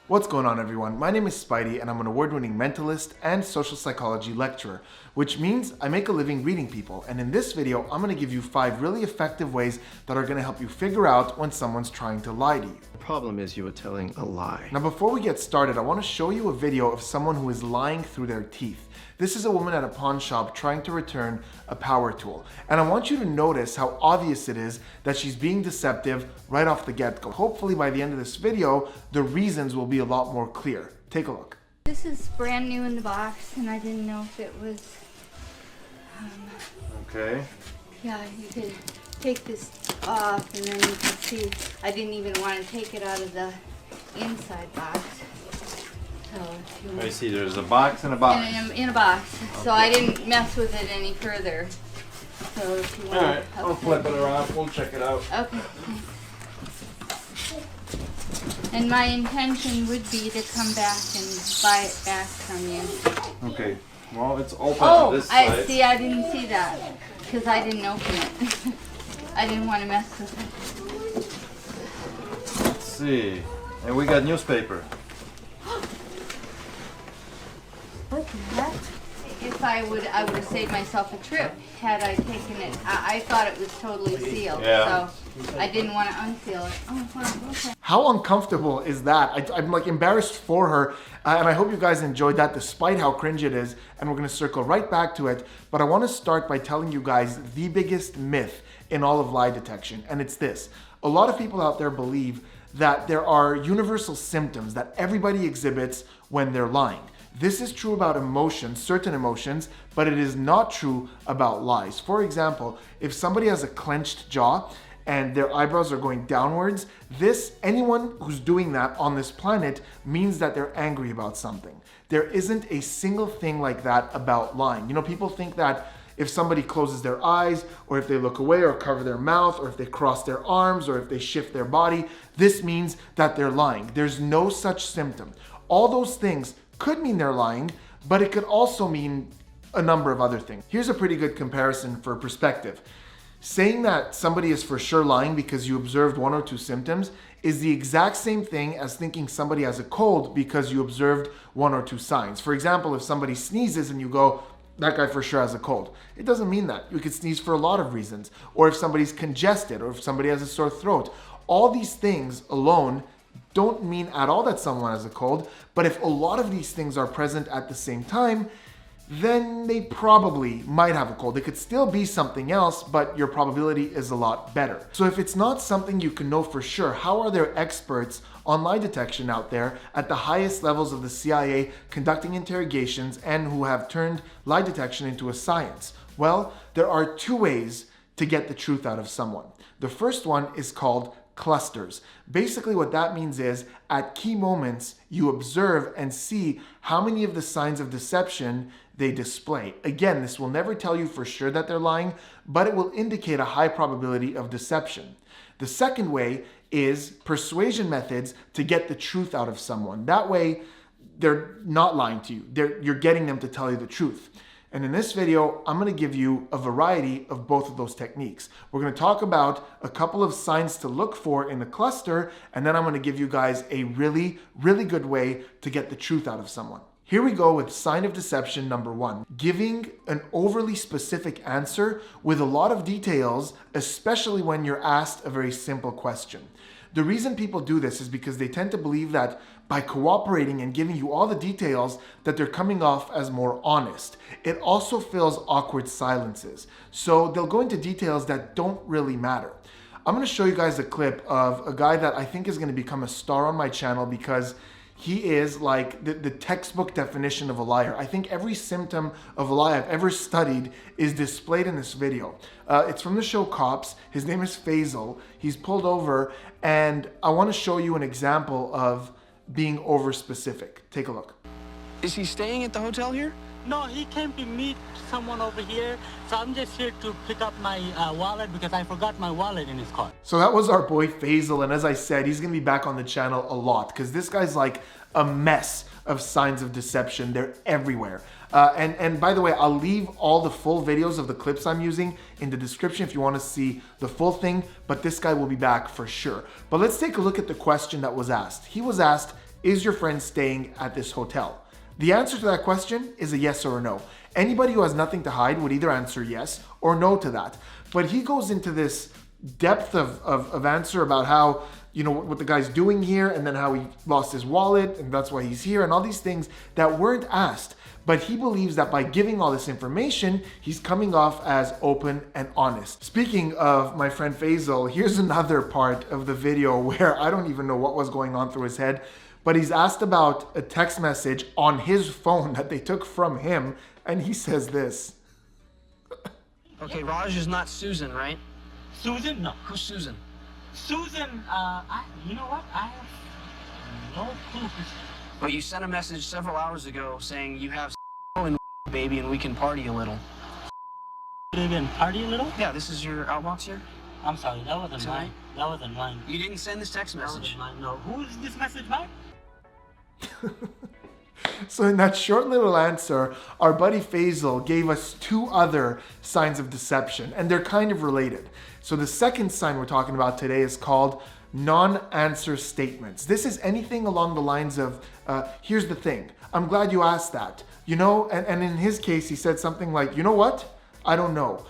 What's going on, everyone? My name is Spidey and I'm an award-winning mentalist and social psychology lecturer, which means I make a living reading people. And in this video, I'm going to give you 5 really effective ways that are going to help you figure out when someone's trying to lie to you. The problem is you were telling a lie. Now, before we get started, I want to show you a video of someone who is lying through their teeth. This is a woman at a pawn shop trying to return a power tool. And I want you to notice how obvious it is that she's being deceptive right off the get-go. Hopefully by the end of this video, the reasons will be a lot more clear. Take a look. This is brand new in the box and I didn't know if it was, Okay. yeah, you could take this off and then you can see, I didn't even want to take it out of the inside box. So if you I see, there's a box and a box. in a box, so I didn't mess with it any further. So if you want, Alright, I'll flip it around, we'll check it out. Okay. And my intention would be to come back and buy it back from you. Okay, well, it's open Oh, on this side. I see. I didn't see that because I didn't open it. I didn't want to mess with it. Let's see. And we got newspaper. What the heck? If I would have saved myself a trip had I taken it. I thought it was totally sealed, Yeah. so I didn't want to unseal it. Oh, wow, okay. How uncomfortable is that? I'm like embarrassed for her, and I hope you guys enjoyed that despite how cringe it is, and we're gonna circle right back to it, but I wanna start by telling you guys the biggest myth in all of lie detection, and it's this. A lot of people out there believe that there are universal symptoms that everybody exhibits when they're lying. This is true about emotions, certain emotions, but it is not true about lies. For example, if somebody has a clenched jaw and their eyebrows are going downwards, anyone who's doing that on this planet means that they're angry about something. There isn't a single thing like that about lying. You know, people think that if somebody closes their eyes, or if they look away or cover their mouth, or if they cross their arms, or if they shift their body, this means that they're lying. There's no such symptom. All those things could mean they're lying, but it could also mean a number of other things. Here's a pretty good comparison for perspective. Saying that somebody is for sure lying because you observed 1 or 2 symptoms is the exact same thing as thinking somebody has a cold because you observed 1 or 2 signs. For example, if somebody sneezes and you go, that guy for sure has a cold. It doesn't mean that. You could sneeze for a lot of reasons. Or if somebody's congested, or if somebody has a sore throat. All these things alone don't mean at all that someone has a cold, but if a lot of these things are present at the same time, then they probably might have a cold. It could still be something else, but your probability is a lot better. So if it's not something you can know for sure, how are there experts on lie detection out there at the highest levels of the CIA conducting interrogations and who have turned lie detection into a science? Well, there are 2 ways to get the truth out of someone. The first one is called clusters. Basically what that means is at key moments you observe and see how many of the signs of deception they display. Again, this will never tell you for sure that they're lying, but it will indicate a high probability of deception. The second way is persuasion methods to get the truth out of someone. That way they're not lying to you. You're getting them to tell you the truth. And in this video, I'm going to give you a variety of both of those techniques. We're going to talk about a couple of signs to look for in the cluster, and then I'm going to give you guys a really, really good way to get the truth out of someone. Here we go with sign of deception number 1. Giving an overly specific answer with a lot of details, especially when you're asked a very simple question. The reason people do this is because they tend to believe that by cooperating and giving you all the details that they're coming off as more honest. It also fills awkward silences. So they'll go into details that don't really matter. I'm going to show you guys a clip of a guy that I think is going to become a star on my channel because he is like the textbook definition of a liar. I think every symptom of a lie I've ever studied is displayed in this video. It's from the show Cops. His name is Faizel. He's pulled over, and I want to show you an example of being over specific. Take a look. Is he staying at the hotel here? No, he came to meet someone over here, so I'm just here to pick up my wallet because I forgot my wallet in his car. So that was our boy Faizel, and as I said, he's gonna be back on the channel a lot because this guy's like a mess of signs of deception. They're everywhere. And by the way, I'll leave all the full videos of the clips I'm using in the description if you want to see the full thing, but this guy will be back for sure. But let's take a look at the question that was asked. He was asked, is your friend staying at this hotel? The answer to that question is a yes or a no. Anybody who has nothing to hide would either answer yes or no to that. But he goes into this depth of answer about how, you know, what the guy's doing here, and then how he lost his wallet, and that's why he's here, and all these things that weren't asked. But he believes that by giving all this information, he's coming off as open and honest. Speaking of my friend Faizel, here's another part of the video where I don't even know what was going on through his head, but he's asked about a text message on his phone that they took from him, and he says this. Okay, Raj is not Susan, right? Susan? No. Who's Susan? Susan, you know what? I have no clue. But you sent a message several hours ago saying you have and baby and we can party a little. Baby and party a little? Yeah, this is your outbox here? I'm sorry, that wasn't Sorry? mine. That wasn't mine. You didn't send this text That message. wasn't mine. No. Who is this message by? So in that short little answer, our buddy Faizel gave us two other signs of deception, and they're kind of related. So the second sign we're talking about today is called non-answer statements. This is anything along the lines of, here's the thing, I'm glad you asked that. You know, and in his case, he said something like, you know what? I don't know.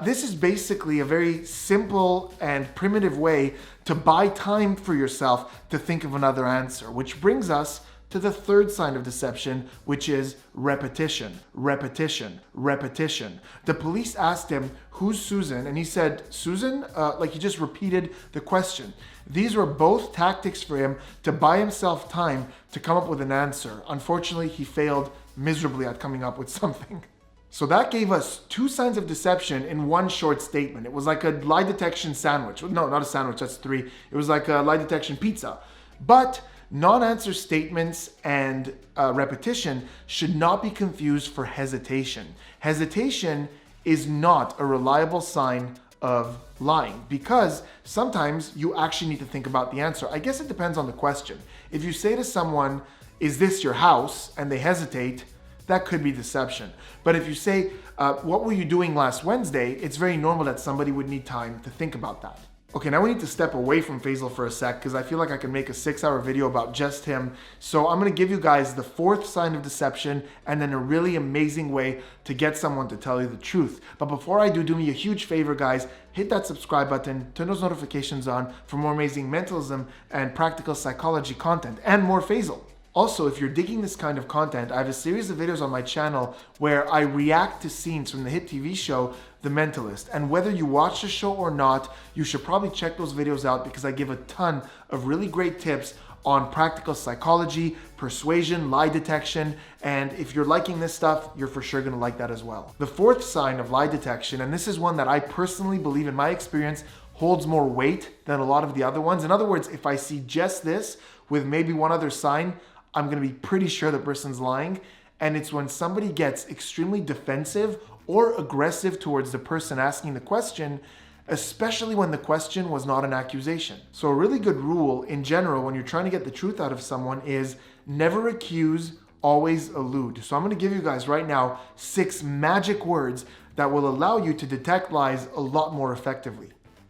This is basically a very simple and primitive way to buy time for yourself to think of another answer, which brings us to the third sign of deception, which is repetition, repetition, repetition. The police asked him, who's Susan? And he said, Susan? Like he just repeated the question. These were both tactics for him to buy himself time to come up with an answer. Unfortunately, he failed miserably at coming up with something. So that gave us two signs of deception in one short statement. It was like a lie detection sandwich. No, not a sandwich, that's three. It was like a lie detection pizza. But non-answer statements and repetition should not be confused for hesitation. Hesitation is not a reliable sign of lying, because sometimes you actually need to think about the answer. I guess it depends on the question. If you say to someone, is this your house? And they hesitate, that could be deception. But if you say, what were you doing last Wednesday? It's very normal that somebody would need time to think about that. Okay, now we need to step away from Faizel for a sec, because I feel like I can make a 6-hour video about just him. So I'm going to give you guys the fourth sign of deception, and then a really amazing way to get someone to tell you the truth. But before I do me a huge favor, guys. Hit that subscribe button, turn those notifications on for more amazing mentalism and practical psychology content, and more Faizel. Also, if you're digging this kind of content, I have a series of videos on my channel where I react to scenes from the hit TV show, The Mentalist. And whether you watch the show or not, you should probably check those videos out, because I give a ton of really great tips on practical psychology, persuasion, lie detection, and if you're liking this stuff, you're for sure gonna like that as well. The fourth sign of lie detection, and this is one that I personally believe in my experience holds more weight than a lot of the other ones. In other words, if I see just this with maybe one other sign, I'm going to be pretty sure the person's lying. And it's when somebody gets extremely defensive or aggressive towards the person asking the question, especially when the question was not an accusation. So a really good rule in general when you're trying to get the truth out of someone is never accuse, always allude. So I'm going to give you guys right now 6 magic words that will allow you to detect lies a lot more effectively.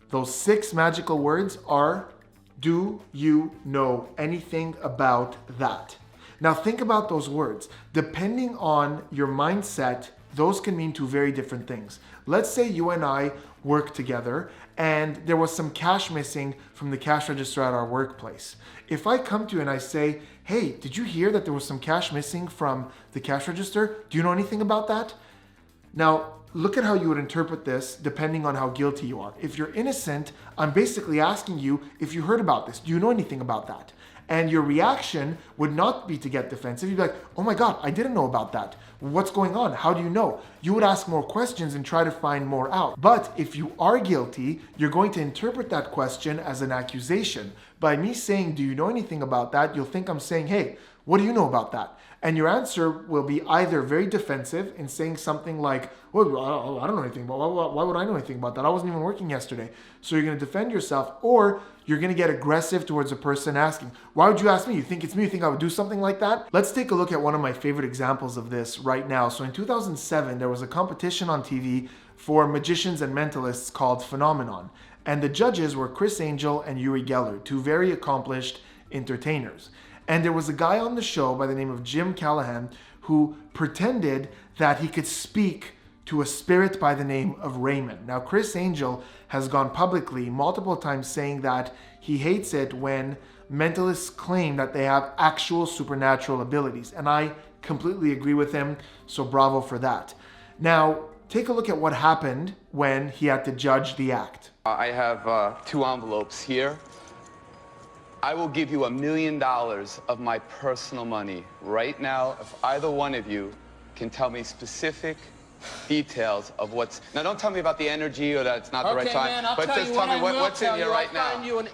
Those 6 magical words are, do you know anything about that? Now think about those words. Depending on your mindset, those can mean 2 very different things. Let's say you and I work together and there was some cash missing from the cash register at our workplace. If I come to you and I say, hey, did you hear that there was some cash missing from the cash register? Do you know anything about that? Now, look at how you would interpret this depending on how guilty you are. If you're innocent, I'm basically asking you if you heard about this. Do you know anything about that? And your reaction would not be to get defensive. You'd be like, oh my God, I didn't know about that. What's going on? How do you know? You would ask more questions and try to find more out. But if you are guilty, you're going to interpret that question as an accusation. By me saying, do you know anything about that? You'll think I'm saying, hey, what do you know about that? And your answer will be either very defensive in saying something like, well, I don't know anything about why would I know anything about that? I wasn't even working yesterday. So you're going to defend yourself, or you're going to get aggressive towards a person asking, why would you ask me? You think it's me? You think I would do something like that? Let's take a look at one of my favorite examples of this right now. So in 2007, there was a competition on TV for magicians and mentalists called Phenomenon. And the judges were Criss Angel and Uri Geller, 2 very accomplished entertainers. And there was a guy on the show by the name of Jim Callahan who pretended that he could speak to a spirit by the name of Raymond. Now, Criss Angel has gone publicly multiple times saying that he hates it when mentalists claim that they have actual supernatural abilities. And I completely agree with him, so bravo for that. Now, take a look at what happened when he had to judge the act. I have 2 envelopes here. I will give you $1 million of my personal money right now if either one of you can tell me specific details of what's... Now, don't tell me about the energy or that it's not the right time. Man, I'll but tell just you tell me what what's in here right now.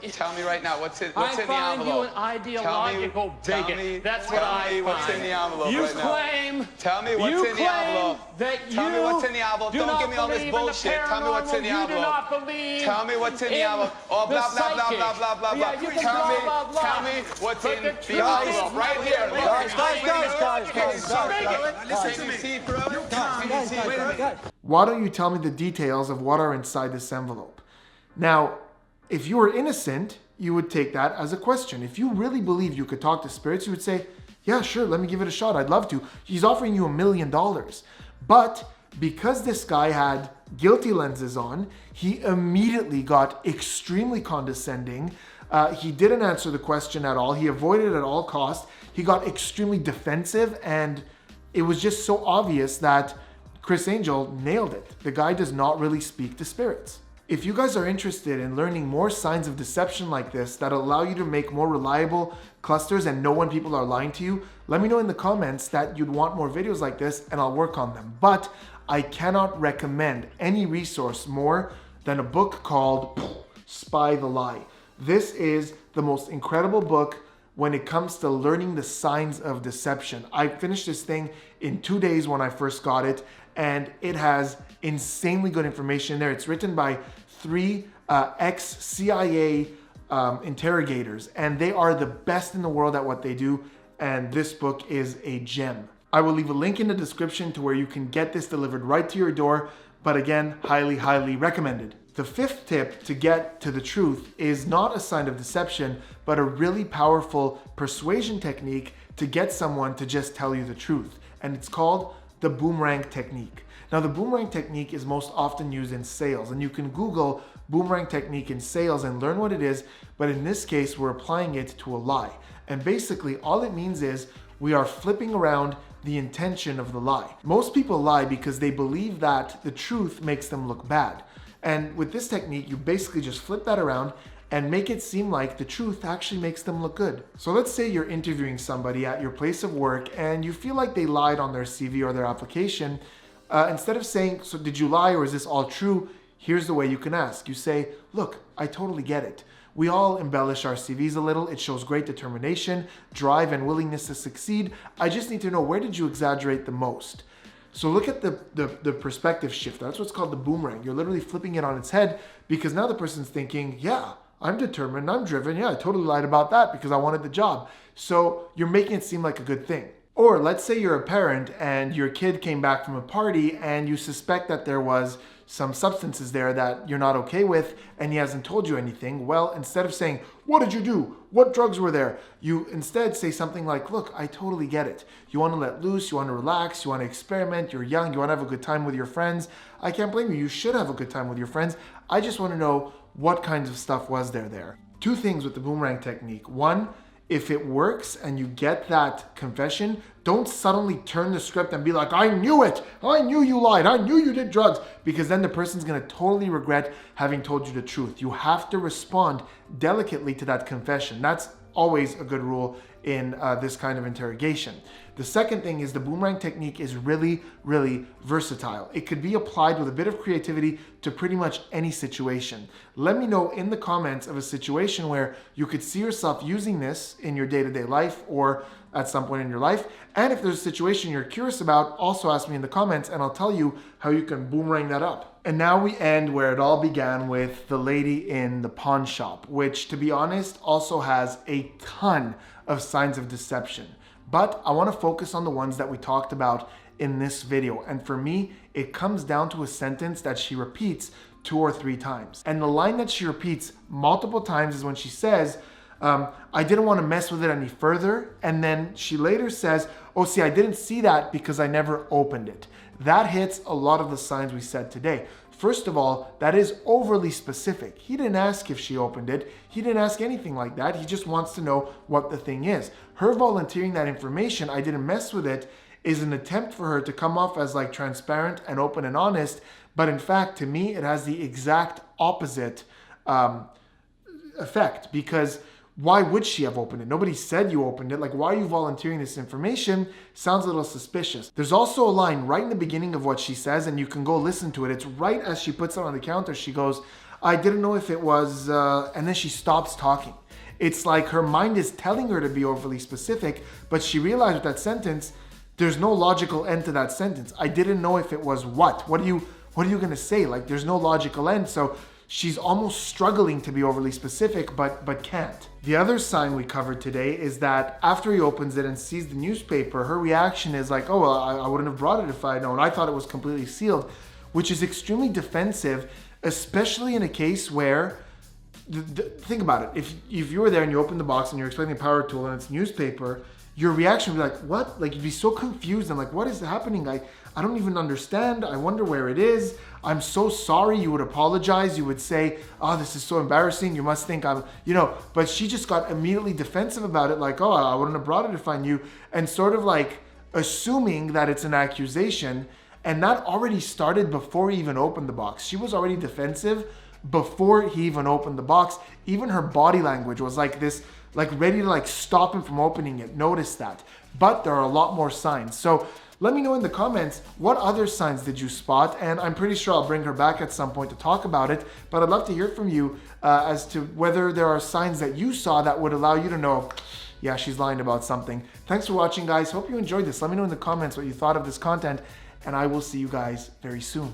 Tell me right now what's in the envelope. I find you an ideological bigot. That's what I find. What's in the envelope You right now. claim... Tell me what's in the envelope. Tell me what's in the envelope. Don't give me all this bullshit. Tell me what's in the envelope. You do not believe. Tell me what's in the envelope. Oh, blah, blah, blah, blah, blah, blah, blah. Tell me what's in the envelope. Right here. Guys. Why don't you tell me the details of what are inside this envelope? Now, if you were innocent, you would take that as a question. If you really believe you could talk to spirits, you would say, yeah, sure, let me give it a shot. I'd love to. He's offering you $1 million. But because this guy had guilty lenses on, he immediately got extremely condescending. He didn't answer the question at all. He avoided it at all costs. He got extremely defensive, and it was just so obvious that Criss Angel nailed it. The guy does not really speak to spirits. If you guys are interested in learning more signs of deception like this that allow you to make more reliable clusters and know when people are lying to you, let me know in the comments that you'd want more videos like this and I'll work on them. But I cannot recommend any resource more than a book called Spy the Lie. This is the most incredible book when it comes to learning the signs of deception. I finished this thing in 2 days when I first got it, and it has insanely good information there. It's written by 3 ex-CIA interrogators, and they are the best in the world at what they do, and this book is a gem. I will leave a link in the description to where you can get this delivered right to your door, but again, highly, highly recommended. The 5th tip to get to the truth is not a sign of deception, but a really powerful persuasion technique to get someone to just tell you the truth. And it's called the boomerang technique. Now, the boomerang technique is most often used in sales, and you can Google boomerang technique in sales and learn what it is, but in this case, we're applying it to a lie. And basically, all it means is we are flipping around the intention of the lie. Most people lie because they believe that the truth makes them look bad. And with this technique, you basically just flip that around and make it seem like the truth actually makes them look good. So let's say you're interviewing somebody at your place of work and you feel like they lied on their CV or their application. Instead of saying, so did you lie or is this all true? Here's the way you can ask. You say, look, I totally get it. We all embellish our CVs a little. It shows great determination, drive, and willingness to succeed. I just need to know, where did you exaggerate the most? So look at the perspective shift. That's what's called the boomerang. You're literally flipping it on its head because now the person's thinking, yeah, I'm determined, I'm driven. Yeah, I totally lied about that because I wanted the job. So you're making it seem like a good thing. Or let's say you're a parent and your kid came back from a party and you suspect that there was some substances there that you're not okay with and he hasn't told you anything. Well, instead of saying, what did you do? What drugs were there? You instead say something like, look, I totally get it. You want to let loose, you want to relax, you want to experiment, you're young, you want to have a good time with your friends. I can't blame you. You should have a good time with your friends. I just want to know what kinds of stuff was there. 2 things with the boomerang technique. 1, if it works and you get that confession, don't suddenly turn the script and be like, I knew it. I knew you lied. I knew you did drugs. Because then the person's going to totally regret having told you the truth. You have to respond delicately to that confession. That's always a good rule in this kind of interrogation. The second thing is the boomerang technique is really, really versatile. It could be applied with a bit of creativity to pretty much any situation. Let me know in the comments of a situation where you could see yourself using this in your day-to-day life or at some point in your life. And if there's a situation you're curious about, also ask me in the comments and I'll tell you how you can boomerang that up. And now we end where it all began with the lady in the pawn shop, which to be honest also has a ton of signs of deception. But I want to focus on the ones that we talked about in this video. And for me, it comes down to a sentence that she repeats 2 or 3 times. And the line that she repeats multiple times is when she says, I didn't want to mess with it any further. And then she later says, oh, see, I didn't see that because I never opened it. That hits a lot of the signs we said today. First of all, that is overly specific. He didn't ask if she opened it. He didn't ask anything like that. He just wants to know what the thing is. Her volunteering that information, I didn't mess with it, is an attempt for her to come off as like transparent and open and honest. But in fact, to me, it has the exact opposite effect, because why would she have opened it? Nobody said you opened it. Like, why are you volunteering this information? Sounds a little suspicious. There's also a line right in the beginning of what she says, and you can go listen to it. It's right as she puts it on the counter. She goes, I didn't know if it was, and then she stops talking. It's like her mind is telling her to be overly specific, but she realized with that sentence, there's no logical end to that sentence. I didn't know if it was what? What are you going to say? Like, there's no logical end. So she's almost struggling to be overly specific, but can't. The other sign we covered today is that after he opens it and sees the newspaper, her reaction is like, oh, well, I wouldn't have brought it if I had known. I thought it was completely sealed, which is extremely defensive, especially in a case where, think about it. If you were there and you opened the box and you're expecting a power tool and it's newspaper, your reaction would be like, what? Like, you'd be so confused and like, what is happening? I don't even understand. I wonder where it is. I'm so sorry. You would apologize. You would say, oh, this is so embarrassing. You must think I'm, but she just got immediately defensive about it. Like, oh, I wouldn't have brought it if I knew. And sort of like assuming that it's an accusation. And that already started before he even opened the box. She was already defensive before he even opened the box. Even her body language was like this, like ready to like stop him from opening it. Notice that. But there are a lot more signs. So let me know in the comments, what other signs did you spot? And I'm pretty sure I'll bring her back at some point to talk about it. But I'd love to hear from you as to whether there are signs that you saw that would allow you to know, yeah, she's lying about something. Thanks for watching, guys. Hope you enjoyed this. Let me know in the comments what you thought of this content. And I will see you guys very soon.